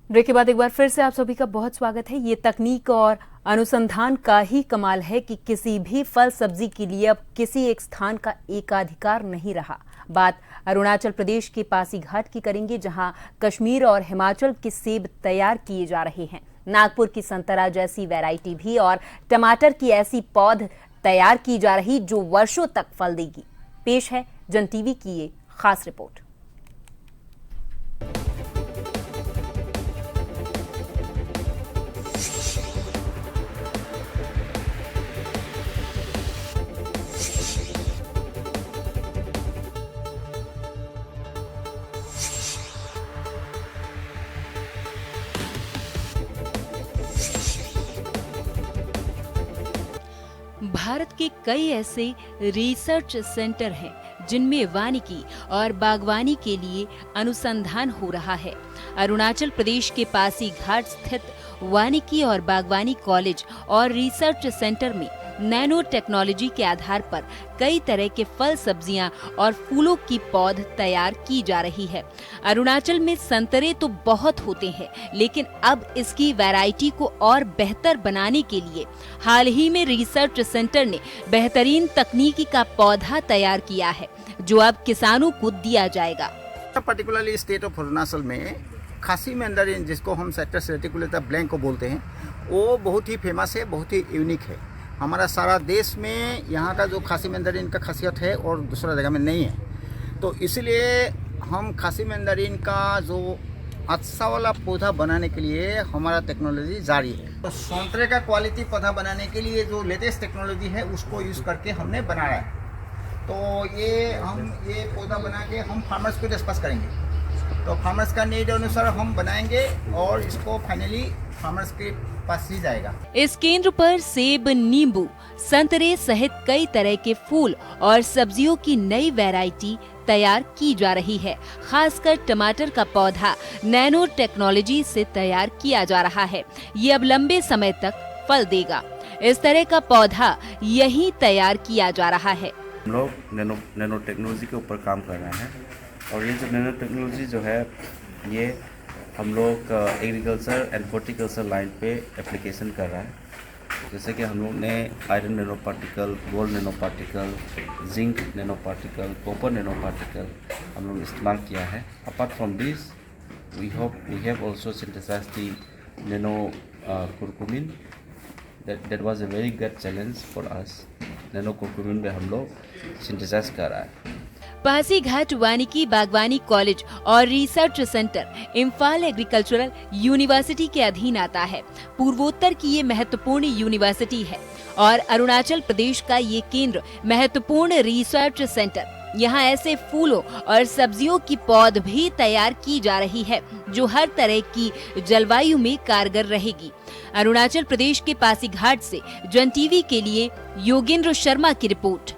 Break के बाद एक बार फिर से आप सभी का बहुत स्वागत है। ये तकनीक और अनुसंधान का ही कमाल है कि किसी भी फल सब्जी के लिए अब किसी एक स्थान का एकाधिकार नहीं रहा। बात अरुणाचल प्रदेश के पासीघाट की करेंगे, जहां कश्मीर और हिमाचल के सेब तैयार किए जा रहे हैं। नागपुर की संतरा जैसी वैरायटी भी और टमाटर की ऐसी पौध तैयार की जा रही जो वर्षों तक फल देगी। पेश है जन टीवी की ये खास रिपोर्ट। भारत के कई ऐसे रिसर्च सेंटर हैं जिनमें वानिकी और बागवानी के लिए अनुसंधान हो रहा है। अरुणाचल प्रदेश के पासीघाट स्थित वानिकी और बागवानी कॉलेज और रिसर्च सेंटर में नैनो टेक्नोलॉजी के आधार पर कई तरह के फल, सब्जियां और फूलों की पौध तैयार की जा रही है। अरुणाचल में संतरे तो बहुत होते हैं, लेकिन अब इसकी वैरायटी को और बेहतर बनाने के लिए हाल ही में रिसर्च सेंटर ने बेहतरीन तकनीकी का पौधा तैयार किया है, जो अब किसानों को दिया जाएगा। पर्टिकुलरली स्टेट ऑफ अरुणाचल में खासी मैंडरिन, जिसको हम साइट्रस रेटिकुलेटा ब्लैंक को बोलते हैं, वो बहुत ही फेमस है, बहुत ही यूनिक है। हमारा सारा देश में यहाँ का जो खासी मैंडरिन का खासियत है और दूसरा जगह में नहीं है। तो इसलिए हम खासी मैंडरिन का जो अच्छा वाला पौधा बनाने के लिए हमारा टेक्नोलॉजी जारी है। तो संतरे का क्वालिटी पौधा बनाने के लिए जो लेटेस्ट टेक्नोलॉजी है उसको यूज़ करके हमने बनाया है। तो ये पौधा बना के हम फार्मर्स को डिस्कस करेंगे। तो फार्मर्स का नीड अनुसार हम बनाएंगे और इसको फाइनली फार्मर्स के पास ही जाएगा। इस केंद्र पर सेब, नींबू, संतरे सहित कई तरह के फूल और सब्जियों की नई वैरायटी तैयार की जा रही है। खासकर टमाटर का पौधा नैनो टेक्नोलॉजी से तैयार किया जा रहा है। ये अब लंबे समय तक फल देगा। इस तरह का पौधा यहीं तैयार किया जा रहा है। हम लोग नैनो टेक्नोलॉजी के ऊपर काम कर रहे हैं और ये जो नैनो टेक्नोलॉजी जो है ये हम लोग एग्रीकल्चर एंड हॉर्टिकल्चर लाइन पे एप्लीकेशन कर रहा है। जैसे कि हम लोग ने iron nano particle, gold nano particle, zinc nano particle, copper nano particle हम लोग इस्तेमाल किया है। Apart from this we have also synthesized the nano curcumin. That was a very great challenge for us. Nano curcumin में हम लोग synthesise कर रहा है। पासीघाट वानिकी बागवानी कॉलेज और research centre Imphal agricultural university के अधीन आता है। पूर्वोत्तर की ये महत्वपूर्ण यूनिवर्सिटी है और अरुणाचल प्रदेश का ये केंद्र महत्वपूर्ण रिसर्च सेंटर। यहाँ ऐसे फूलों और सब्जियों की पौध भी तैयार की जा रही है जो हर तरह की जलवायु में कारगर रहेगी। अरुणाचल प्रदेश के पासीघाट से जन टीवी के लिए योगेंद्र शर्मा की रिपोर्ट।